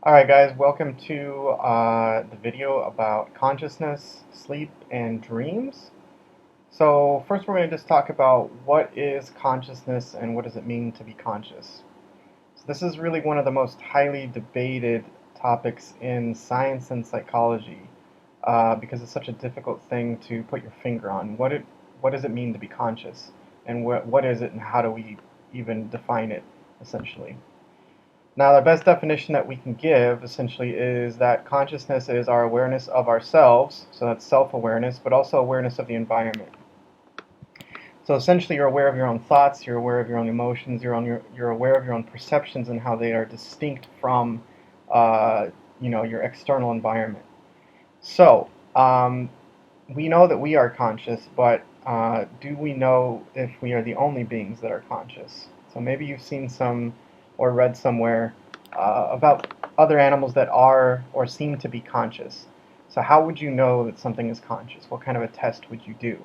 Alright guys, welcome to the video about consciousness, sleep, and dreams. So first we're going to just talk about what is consciousness and what does it mean to be conscious. So this is really one of the most highly debated topics in science and psychology because it's such a difficult thing to put your finger on. What does it mean to be conscious? And what is it and how do we even define it essentially? Now, the best definition that we can give, essentially, is that consciousness is our awareness of ourselves, so that's self-awareness, but also awareness of the environment. So essentially, you're aware of your own thoughts, you're aware of your own emotions, you're aware of your own perceptions and how they are distinct from, your external environment. So, we know that we are conscious, but do we know if we are the only beings that are conscious? So maybe you've seen some or read somewhere about other animals that are or seem to be conscious. So how would you know that something is conscious? What kind of a test would you do?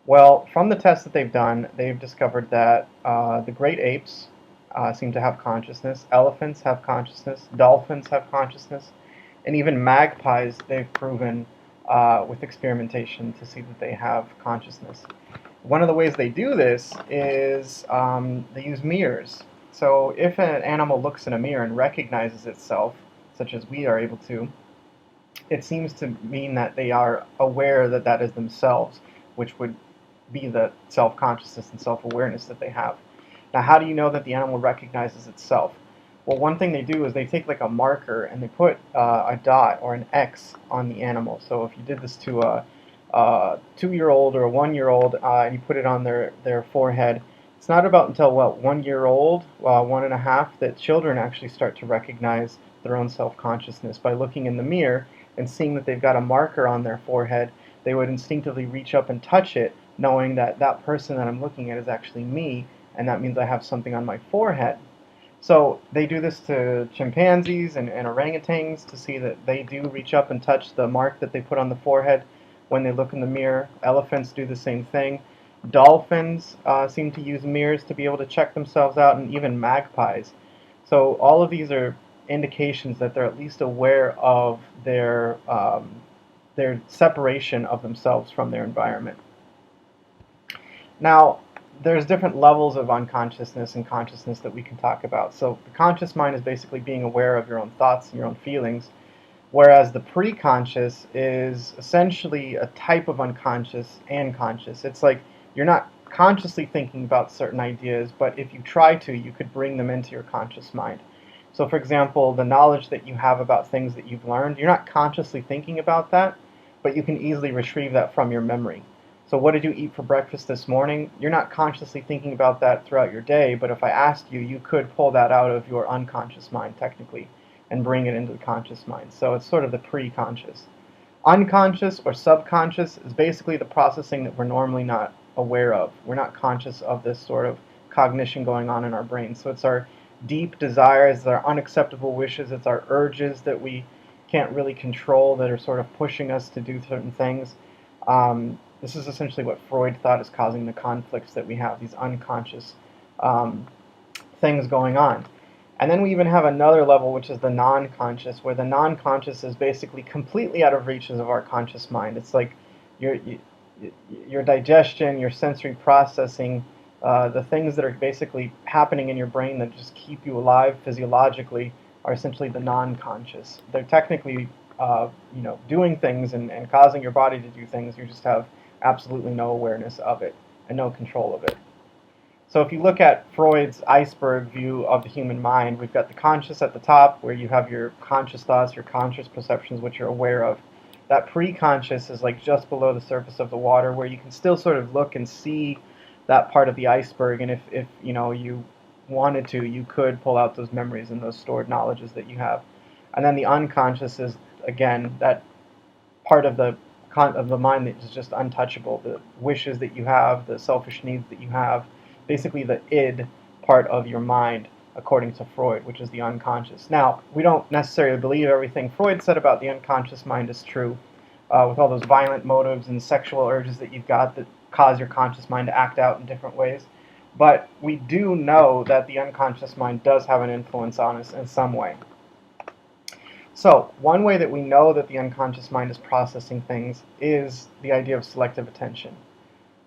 Well, from the tests that they've done, they've discovered that the great apes seem to have consciousness, elephants have consciousness, dolphins have consciousness, and even magpies they've proven with experimentation to see that they have consciousness. One of the ways they do this is they use mirrors. So if an animal looks in a mirror and recognizes itself, such as we are able to, it seems to mean that they are aware that that is themselves, which would be the self-consciousness and self-awareness that they have. Now, how do you know that the animal recognizes itself? Well, one thing they do is they take like a marker and they put a dot or an X on the animal. So if you did this to a 2-year-old or a 1-year-old and you put it on their forehead, it's not about until, 1 year old, 1.5, that children actually start to recognize their own self-consciousness. By looking in the mirror and seeing that they've got a marker on their forehead, they would instinctively reach up and touch it, knowing that that person that I'm looking at is actually me, and that means I have something on my forehead. So they do this to chimpanzees and orangutans to see that they do reach up and touch the mark that they put on the forehead when they look in the mirror. Elephants do the same thing. Dolphins seem to use mirrors to be able to check themselves out, and even magpies. So all of these are indications that they're at least aware of their separation of themselves from their environment. Now, there's different levels of unconsciousness and consciousness that we can talk about. So the conscious mind is basically being aware of your own thoughts and your own feelings, whereas the pre-conscious is essentially a type of unconscious and conscious. It's like you're not consciously thinking about certain ideas, but if you try to, you could bring them into your conscious mind. So for example, the knowledge that you have about things that you've learned, you're not consciously thinking about that, but you can easily retrieve that from your memory. So what did you eat for breakfast this morning? You're not consciously thinking about that throughout your day, but if I asked you, you could pull that out of your unconscious mind technically and bring it into the conscious mind. So it's sort of the pre-conscious. Unconscious or subconscious is basically the processing that we're normally not aware of. We're not conscious of this sort of cognition going on in our brain. So it's our deep desires, it's our unacceptable wishes, it's our urges that we can't really control that are sort of pushing us to do certain things. This is essentially what Freud thought is causing the conflicts that we have, these unconscious things going on. And then we even have another level, which is the non-conscious, where the non-conscious is basically completely out of reaches of our conscious mind. It's like your digestion, your sensory processing, the things that are basically happening in your brain that just keep you alive physiologically are essentially the non-conscious. They're technically, doing things and causing your body to do things. You just have absolutely no awareness of it and no control of it. So if you look at Freud's iceberg view of the human mind, we've got the conscious at the top, where you have your conscious thoughts, your conscious perceptions, which you're aware of. That pre-conscious is like just below the surface of the water, where you can still sort of look and see that part of the iceberg, and if you wanted to, you could pull out those memories and those stored knowledges that you have. And then the unconscious is, again, that part of the mind that is just untouchable, the wishes that you have, the selfish needs that you have, basically the id part of your mind, according to Freud, which is the unconscious. Now, we don't necessarily believe everything Freud said about the unconscious mind is true, with all those violent motives and sexual urges that you've got that cause your conscious mind to act out in different ways. But we do know that the unconscious mind does have an influence on us in some way. So, one way that we know that the unconscious mind is processing things is the idea of selective attention.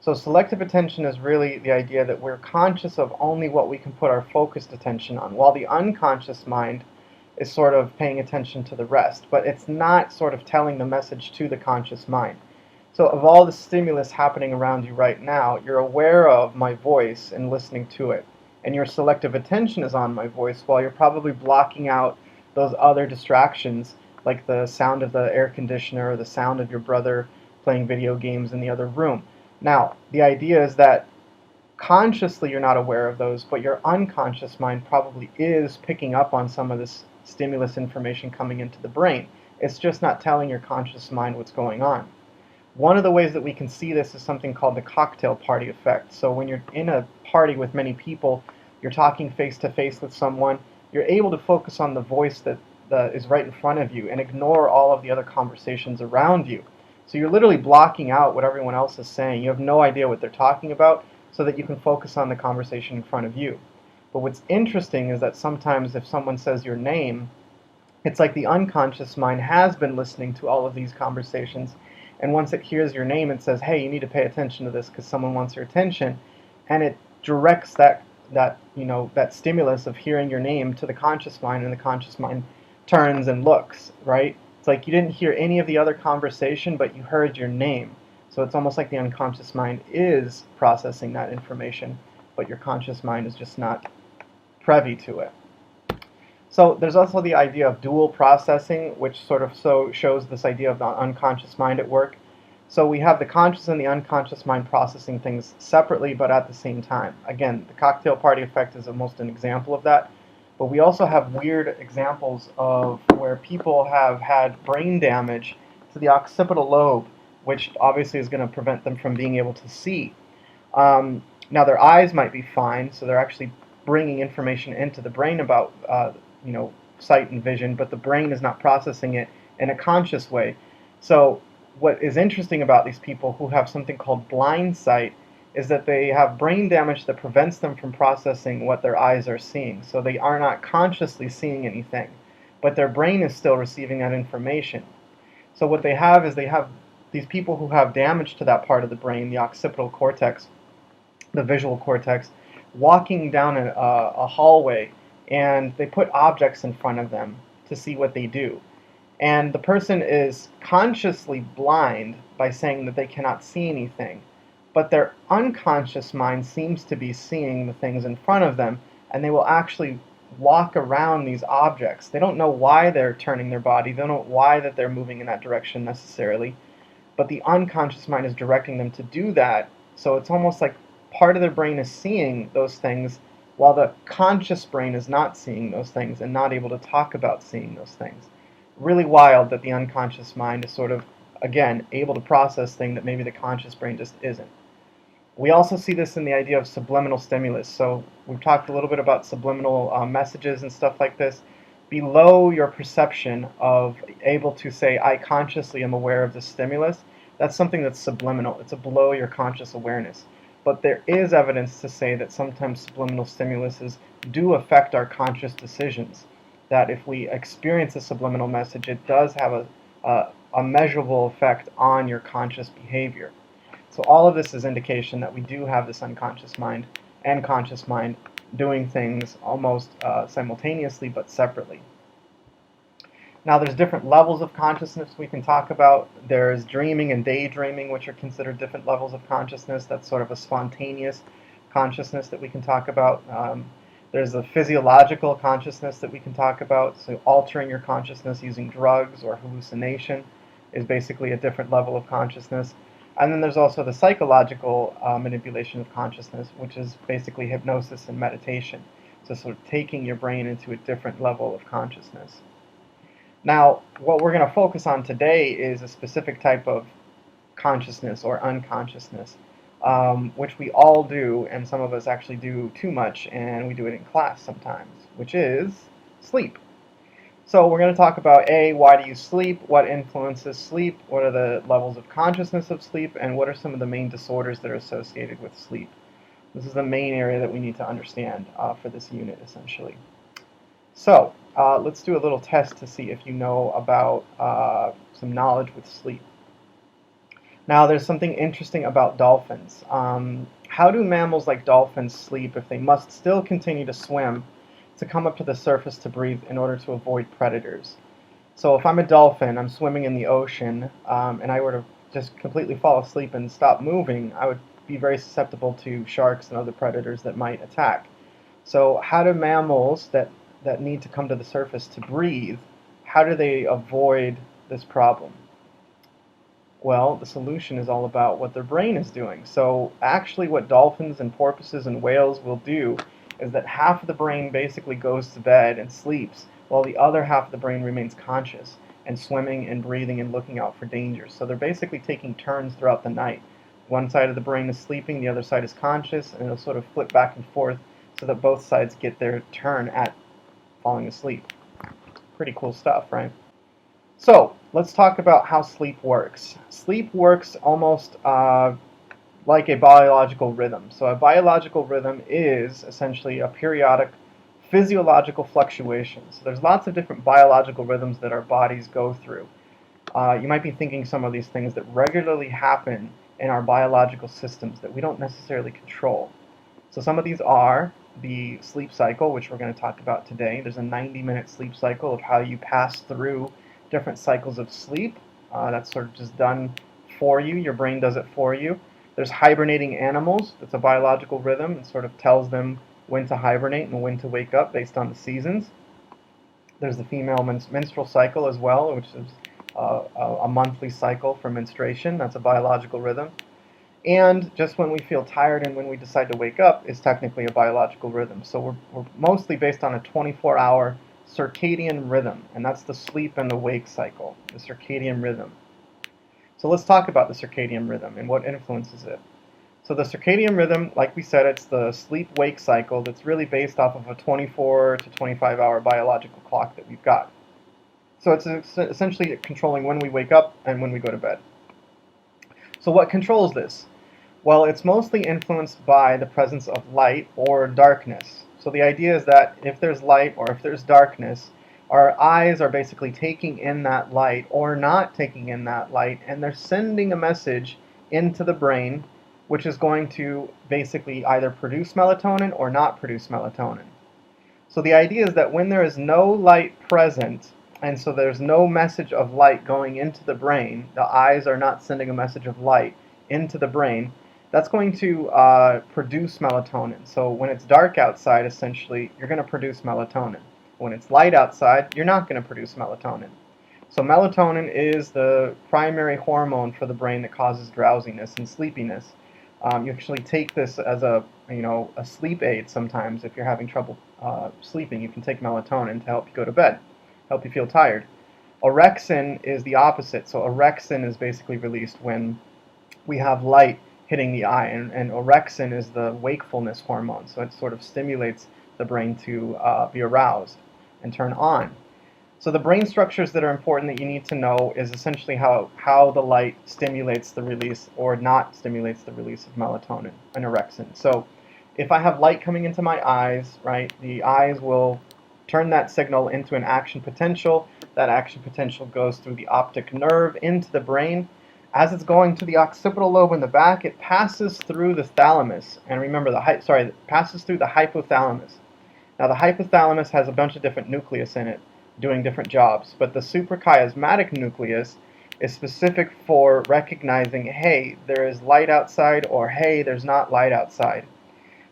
So, selective attention is really the idea that we're conscious of only what we can put our focused attention on, while the unconscious mind is sort of paying attention to the rest, but it's not sort of telling the message to the conscious mind. So, of all the stimulus happening around you right now, you're aware of my voice and listening to it. And your selective attention is on my voice while you're probably blocking out those other distractions, like the sound of the air conditioner or the sound of your brother playing video games in the other room. Now, the idea is that consciously you're not aware of those, but your unconscious mind probably is picking up on some of this stimulus information coming into the brain. It's just not telling your conscious mind what's going on. One of the ways that we can see this is something called the cocktail party effect. So when you're in a party with many people, you're talking face to face with someone, you're able to focus on the voice that is right in front of you and ignore all of the other conversations around you. So you're literally blocking out what everyone else is saying. You have no idea what they're talking about so that you can focus on the conversation in front of you. But what's interesting is that sometimes if someone says your name, it's like the unconscious mind has been listening to all of these conversations, and once it hears your name, it says, "Hey, you need to pay attention to this because someone wants your attention," and it directs that stimulus of hearing your name to the conscious mind, and the conscious mind turns and looks. Right? It's like you didn't hear any of the other conversation, but you heard your name. So it's almost like the unconscious mind is processing that information, but your conscious mind is just not privy to it. So there's also the idea of dual processing, which sort of shows this idea of the unconscious mind at work. So we have the conscious and the unconscious mind processing things separately but at the same time. Again, the cocktail party effect is almost an example of that. But we also have weird examples of where people have had brain damage to the occipital lobe, which obviously is going to prevent them from being able to see. Now their eyes might be fine, so they're actually bringing information into the brain about sight and vision, but the brain is not processing it in a conscious way. So what is interesting about these people who have something called blind sight is that they have brain damage that prevents them from processing what their eyes are seeing. So they are not consciously seeing anything, but their brain is still receiving that information. So what they have these people who have damage to that part of the brain, the occipital cortex, the visual cortex, walking down a hallway, and they put objects in front of them to see what they do. And the person is consciously blind by saying that they cannot see anything, but their unconscious mind seems to be seeing the things in front of them, and they will actually walk around these objects. They don't know why they're turning their body, they don't know why that they're moving in that direction necessarily, but the unconscious mind is directing them to do that. So it's almost like part of their brain is seeing those things while the conscious brain is not seeing those things and not able to talk about seeing those things. Really wild that the unconscious mind is sort of, again, able to process things that maybe the conscious brain just isn't. We also see this in the idea of subliminal stimulus. So we've talked a little bit about subliminal messages and stuff like this. Below your perception of able to say, I consciously am aware of this stimulus, that's something that's subliminal. It's below your conscious awareness. But there is evidence to say that sometimes subliminal stimuluses do affect our conscious decisions. That if we experience a subliminal message, it does have a measurable effect on your conscious behavior. So all of this is indication that we do have this unconscious mind and conscious mind doing things almost simultaneously but separately. Now there's different levels of consciousness we can talk about. There's dreaming and daydreaming, which are considered different levels of consciousness. That's sort of a spontaneous consciousness that we can talk about. There's a physiological consciousness that we can talk about. So altering your consciousness using drugs or hallucination is basically a different level of consciousness. And then there's also the psychological manipulation of consciousness, which is basically hypnosis and meditation. So sort of taking your brain into a different level of consciousness. Now, what we're going to focus on today is a specific type of consciousness or unconsciousness, which we all do, and some of us actually do too much, and we do it in class sometimes, which is sleep. So we're going to talk about why do you sleep, what influences sleep, what are the levels of consciousness of sleep, and what are some of the main disorders that are associated with sleep. This is the main area that we need to understand for this unit, essentially. So let's do a little test to see if you know about some knowledge with sleep. Now, there's something interesting about dolphins. How do mammals like dolphins sleep if they must still continue to swim to come up to the surface to breathe in order to avoid predators? So if I'm a dolphin, I'm swimming in the ocean, and I were to just completely fall asleep and stop moving, I would be very susceptible to sharks and other predators that might attack. So how do mammals that need to come to the surface to breathe, how do they avoid this problem? Well, the solution is all about what their brain is doing. So actually what dolphins and porpoises and whales will do is that half of the brain basically goes to bed and sleeps, while the other half of the brain remains conscious and swimming and breathing and looking out for dangers. So they're basically taking turns throughout the night. One side of the brain is sleeping, the other side is conscious, and it'll sort of flip back and forth so that both sides get their turn at falling asleep. Pretty cool stuff, right? So let's talk about how sleep works. Sleep works almost like a biological rhythm. So a biological rhythm is essentially a periodic physiological fluctuation. So there's lots of different biological rhythms that our bodies go through. You might be thinking some of these things that regularly happen in our biological systems that we don't necessarily control. So some of these are the sleep cycle, which we're going to talk about today. There's a 90-minute sleep cycle of how you pass through different cycles of sleep. That's sort of just done for you. Your brain does it for you. There's hibernating animals. That's a biological rhythm. It sort of tells them when to hibernate and when to wake up based on the seasons. There's the female menstrual cycle as well, which is a monthly cycle for menstruation. That's a biological rhythm. And just when we feel tired and when we decide to wake up is technically a biological rhythm. So we're mostly based on a 24-hour circadian rhythm, and that's the sleep and the wake cycle, the circadian rhythm. So let's talk about the circadian rhythm and what influences it. So the circadian rhythm, like we said, it's the sleep-wake cycle that's really based off of a 24 to 25-hour biological clock that we've got. So it's essentially controlling when we wake up and when we go to bed. So what controls this? Well, it's mostly influenced by the presence of light or darkness. So the idea is that if there's light or if there's darkness, our eyes are basically taking in that light or not taking in that light, and they're sending a message into the brain, which is going to basically either produce melatonin or not produce melatonin. So the idea is that when there is no light present, and so there's no message of light going into the brain, the eyes are not sending a message of light into the brain, that's going to produce melatonin. So when it's dark outside, essentially, you're going to produce melatonin. When it's light outside, you're not going to produce melatonin. So melatonin is the primary hormone for the brain that causes drowsiness and sleepiness. You actually take this as a sleep aid sometimes if you're having trouble sleeping. You can take melatonin to help you go to bed, help you feel tired. Orexin is the opposite. So orexin is basically released when we have light hitting the eye, and orexin is the wakefulness hormone. So it sort of stimulates the brain to be aroused and turn on. So the brain structures that are important that you need to know is essentially how the light stimulates the release or not stimulates the release of melatonin and orexin. So if I have light coming into my eyes, right, the eyes will turn that signal into an action potential. That action potential goes through the optic nerve into the brain. As it's going to the occipital lobe in the back, it passes through the thalamus. And remember, it passes through the hypothalamus. Now, the hypothalamus has a bunch of different nucleus in it, doing different jobs. But the suprachiasmatic nucleus is specific for recognizing, hey, there is light outside, or hey, there's not light outside.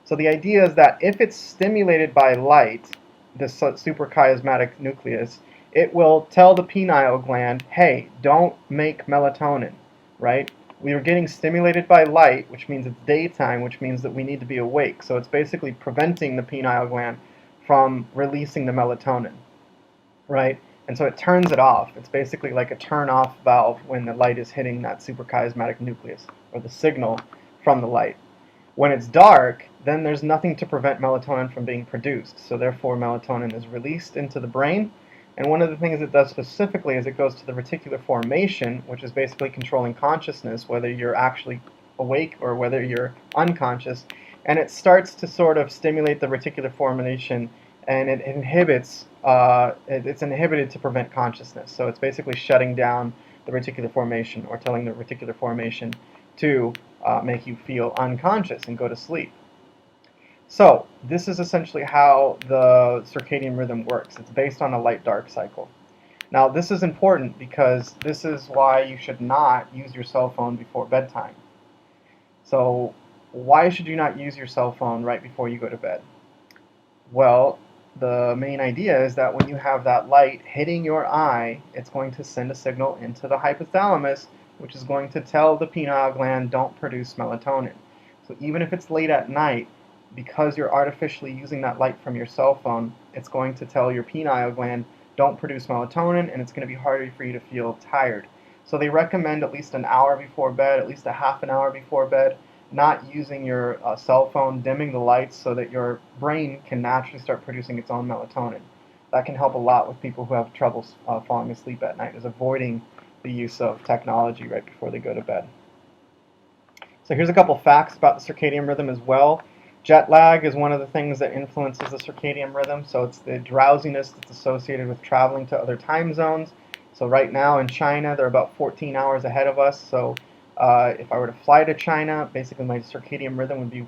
So the idea is that if it's stimulated by light, this suprachiasmatic nucleus, it will tell the pineal gland, hey, don't make melatonin, right? We are getting stimulated by light, which means it's daytime, which means that we need to be awake. So it's basically preventing the pineal gland from releasing the melatonin, right? And so it turns it off. It's basically like a turn-off valve when the light is hitting that suprachiasmatic nucleus, or the signal from the light. When it's dark, then there's nothing to prevent melatonin from being produced. So therefore, melatonin is released into the brain. And one of the things it does specifically is it goes to the reticular formation, which is basically controlling consciousness, whether you're actually awake or whether you're unconscious. and it starts to sort of stimulate the reticular formation, and it inhibits. It's inhibited to prevent consciousness. So it's basically shutting down the reticular formation, or telling the reticular formation to make you feel unconscious and go to sleep. So this is essentially how the circadian rhythm works. It's based on a light-dark cycle. Now this is important because this is why you should not use your cell phone before bedtime. So why should you not use your cell phone right before you go to bed? Well, the main idea is that when you have that light hitting your eye, it's going to send a signal into the hypothalamus, which is going to tell the pineal gland, don't produce melatonin. So even if it's late at night, because you're artificially using that light from your cell phone, it's going to tell your pineal gland, don't produce melatonin, and it's going to be harder for you to feel tired. So they recommend at least an hour before bed, at least a half an hour before bed, not using your cell phone, dimming the lights so that your brain can naturally start producing its own melatonin. That can help a lot with people who have trouble falling asleep at night, is avoiding the use of technology right before they go to bed. So here's a couple facts about the circadian rhythm as well. Jet lag is one of the things that influences the circadian rhythm, so it's the drowsiness that's associated with traveling to other time zones. So right now in China, they're about 14 hours ahead of us, so if I were to fly to China, basically my circadian rhythm would be,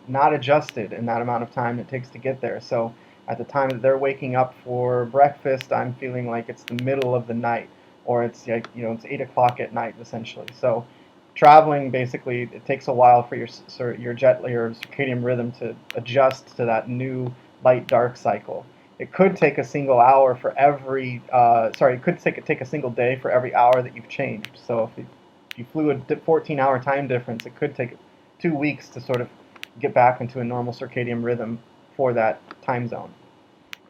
not adjusted in that amount of time it takes to get there. So at the time that they're waking up for breakfast, I'm feeling like it's the middle of the night, or it's like, it's 8 o'clock at night essentially. So traveling, basically it takes a while for your circadian rhythm to adjust to that new light dark cycle. It could take a single hour for every it could take a single day for every hour that you've changed. So if you flew a 14-hour time difference, it could take 2 weeks to sort of get back into a normal circadian rhythm for that time zone.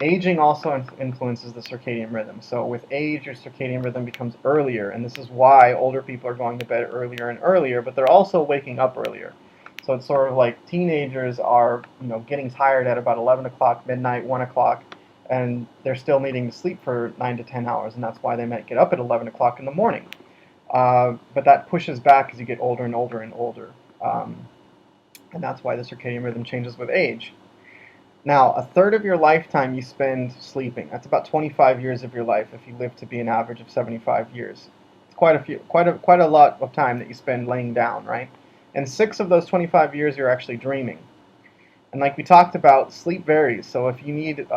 Aging also influences the circadian rhythm. So with age, your circadian rhythm becomes earlier, and this is why older people are going to bed earlier and earlier, but they're also waking up earlier. So it's sort of like teenagers are, getting tired at about 11 o'clock, midnight, 1 o'clock, and they're still needing to sleep for 9 to 10 hours, and that's why they might get up at 11 o'clock in the morning. But that pushes back as you get older and older and older. And that's why the circadian rhythm changes with age. Now, a third of your lifetime you spend sleeping. That's about 25 years of your life if you live to be an average of 75 years. It's quite a lot of time that you spend laying down, right? And 6 of those 25 years you're actually dreaming. And like we talked about, sleep varies. So if you need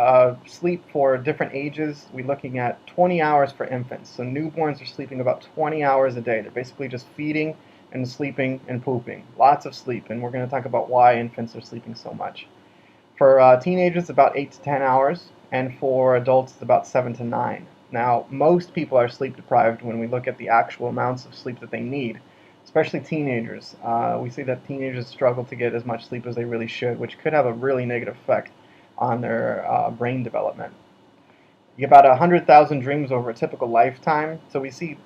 sleep for different ages, we're looking at 20 hours for infants. So newborns are sleeping about 20 hours a day. They're basically just feeding and sleeping and pooping. Lots of sleep, and we're going to talk about why infants are sleeping so much. For teenagers, it's about 8 to 10 hours, and for adults, it's about 7 to 9. Now, most people are sleep deprived when we look at the actual amounts of sleep that they need, especially teenagers. We see that teenagers struggle to get as much sleep as they really should, which could have a really negative effect on their brain development. You get about 100,000 dreams over a typical lifetime, so we see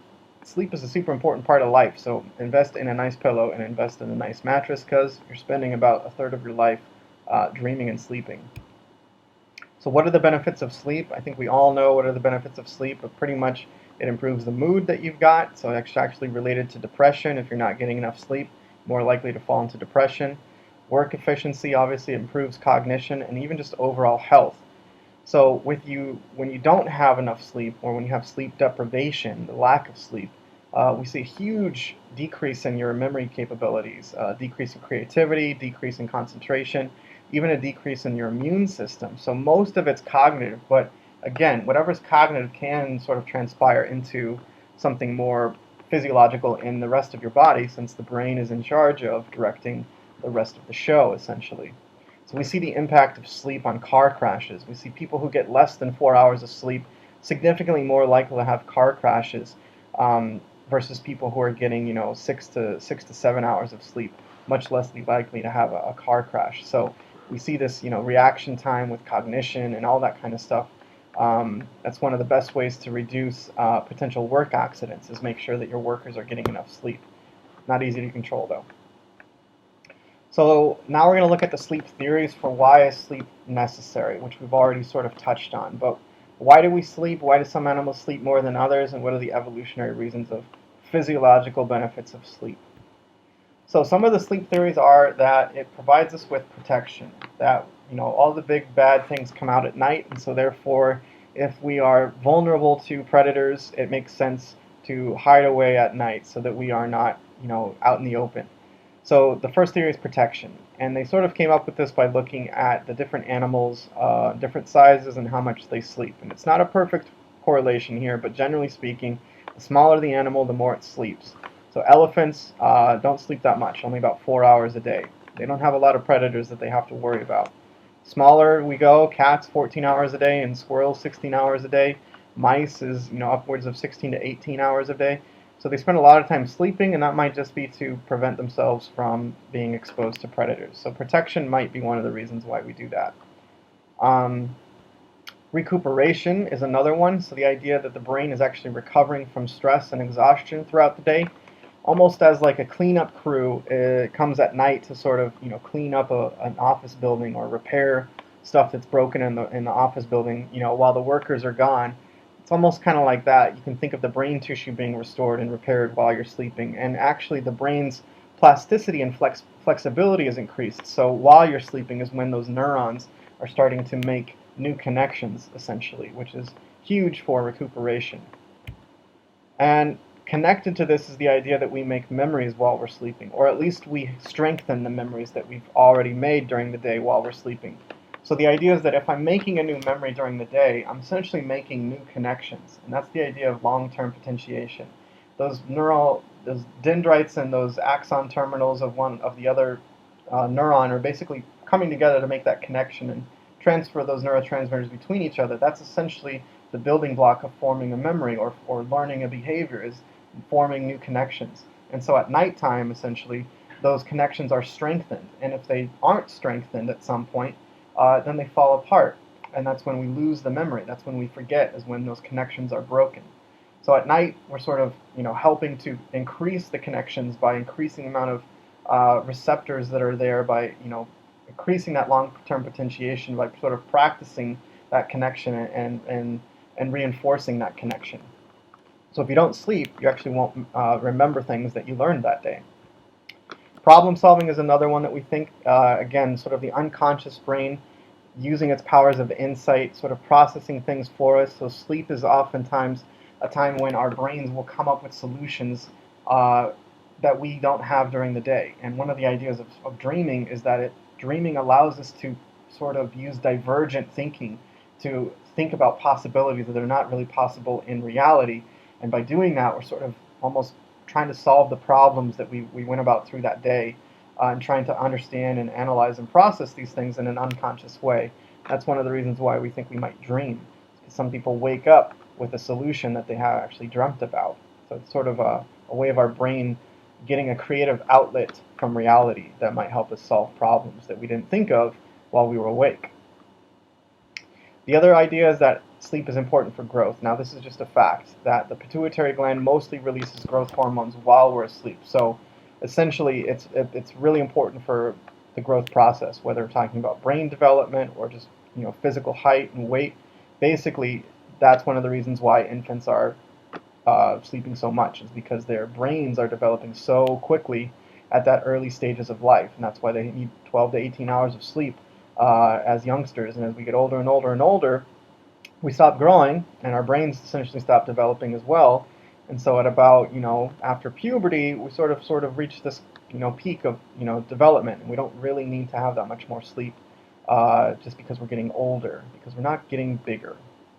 sleep is a super important part of life. So invest in a nice pillow and invest in a nice mattress, because you're spending about a third of your life dreaming and sleeping. So what are the benefits of sleep? I think we all know what are the benefits of sleep, but pretty much it improves the mood that you've got. So it's actually related to depression. If you're not getting enough sleep, more likely to fall into depression. Work efficiency obviously improves cognition and even just overall health. So when you don't have enough sleep, or when you have sleep deprivation, the lack of sleep, we see a huge decrease in your memory capabilities, decrease in creativity, decrease in concentration, even a decrease in your immune system. So most of it's cognitive, but again, whatever's cognitive can sort of transpire into something more physiological in the rest of your body, since the brain is in charge of directing the rest of the show, essentially. So we see the impact of sleep on car crashes. We see people who get less than 4 hours of sleep significantly more likely to have car crashes versus people who are getting 6 to 7 hours of sleep, much less likely to have a car crash. So we see this reaction time with cognition and all that kind of stuff. That's one of the best ways to reduce potential work accidents, is make sure that your workers are getting enough sleep. Not easy to control though. So now we're going to look at the sleep theories for why is sleep necessary, which we've already sort of touched on. But why do we sleep? Why do some animals sleep more than others? And what are the evolutionary reasons of physiological benefits of sleep? So some of the sleep theories are that it provides us with protection, that all the big bad things come out at night, and so therefore if we are vulnerable to predators, it makes sense to hide away at night so that we are not out in the open. So the first theory is protection, and they sort of came up with this by looking at the different animals, different sizes, and how much they sleep. And it's not a perfect correlation here, but generally speaking, the smaller the animal, the more it sleeps. So elephants don't sleep that much, only about 4 hours a day. They don't have a lot of predators that they have to worry about. Smaller we go, cats 14 hours a day, and squirrels 16 hours a day. Mice is upwards of 16 to 18 hours a day. So they spend a lot of time sleeping, and that might just be to prevent themselves from being exposed to predators. So protection might be one of the reasons why we do that. Um, Recuperation is another one. So the idea that the brain is actually recovering from stress and exhaustion throughout the day, almost as like a cleanup crew. It comes at night to sort of clean up an office building or repair stuff that's broken in the office building. While the workers are gone. It's almost kind of like that. You can think of the brain tissue being restored and repaired while you're sleeping, and actually the brain's plasticity and flexibility is increased. So while you're sleeping is when those neurons are starting to make new connections, essentially, which is huge for recuperation. And connected to this is the idea that we make memories while we're sleeping, or at least we strengthen the memories that we've already made during the day while we're sleeping. So the idea is that if I'm making a new memory during the day, I'm essentially making new connections, and that's the idea of long-term potentiation. Those dendrites and those axon terminals of one of the other neuron are basically coming together to make that connection and transfer those neurotransmitters between each other. That's essentially the building block of forming a memory or learning a behavior, is forming new connections. And so at nighttime, essentially, those connections are strengthened. And if they aren't strengthened at some point, then they fall apart. And that's when we lose the memory. That's when we forget, is when those connections are broken. So at night, we're sort of helping to increase the connections by increasing the amount of receptors that are there, by increasing that long-term potentiation, by sort of practicing that connection and reinforcing that connection. So if you don't sleep, you actually won't remember things that you learned that day. Problem solving is another one that we think, again, sort of the unconscious brain using its powers of insight, sort of processing things for us. So sleep is oftentimes a time when our brains will come up with solutions that we don't have during the day. And one of the ideas of dreaming is that dreaming allows us to sort of use divergent thinking to think about possibilities that are not really possible in reality. And by doing that, we're sort of almost trying to solve the problems that we went about through that day, and trying to understand and analyze and process these things in an unconscious way. That's one of the reasons why we think we might dream. Because some people wake up with a solution that they have actually dreamt about. So it's sort of a way of our brain getting a creative outlet from reality that might help us solve problems that we didn't think of while we were awake. The other idea is that sleep is important for growth. Now, this is just a fact that the pituitary gland mostly releases growth hormones while we're asleep. So essentially, it's really important for the growth process, whether we're talking about brain development or just physical height and weight. Basically, that's one of the reasons why infants are sleeping so much, is because their brains are developing so quickly at that early stages of life, and that's why they need 12 to 18 hours of sleep as youngsters. And as we get older and older and older, we stop growing, and our brains essentially stop developing as well. And so at about after puberty, we sort of reach this peak of development, and we don't really need to have that much more sleep just because we're getting older, because we're not getting bigger.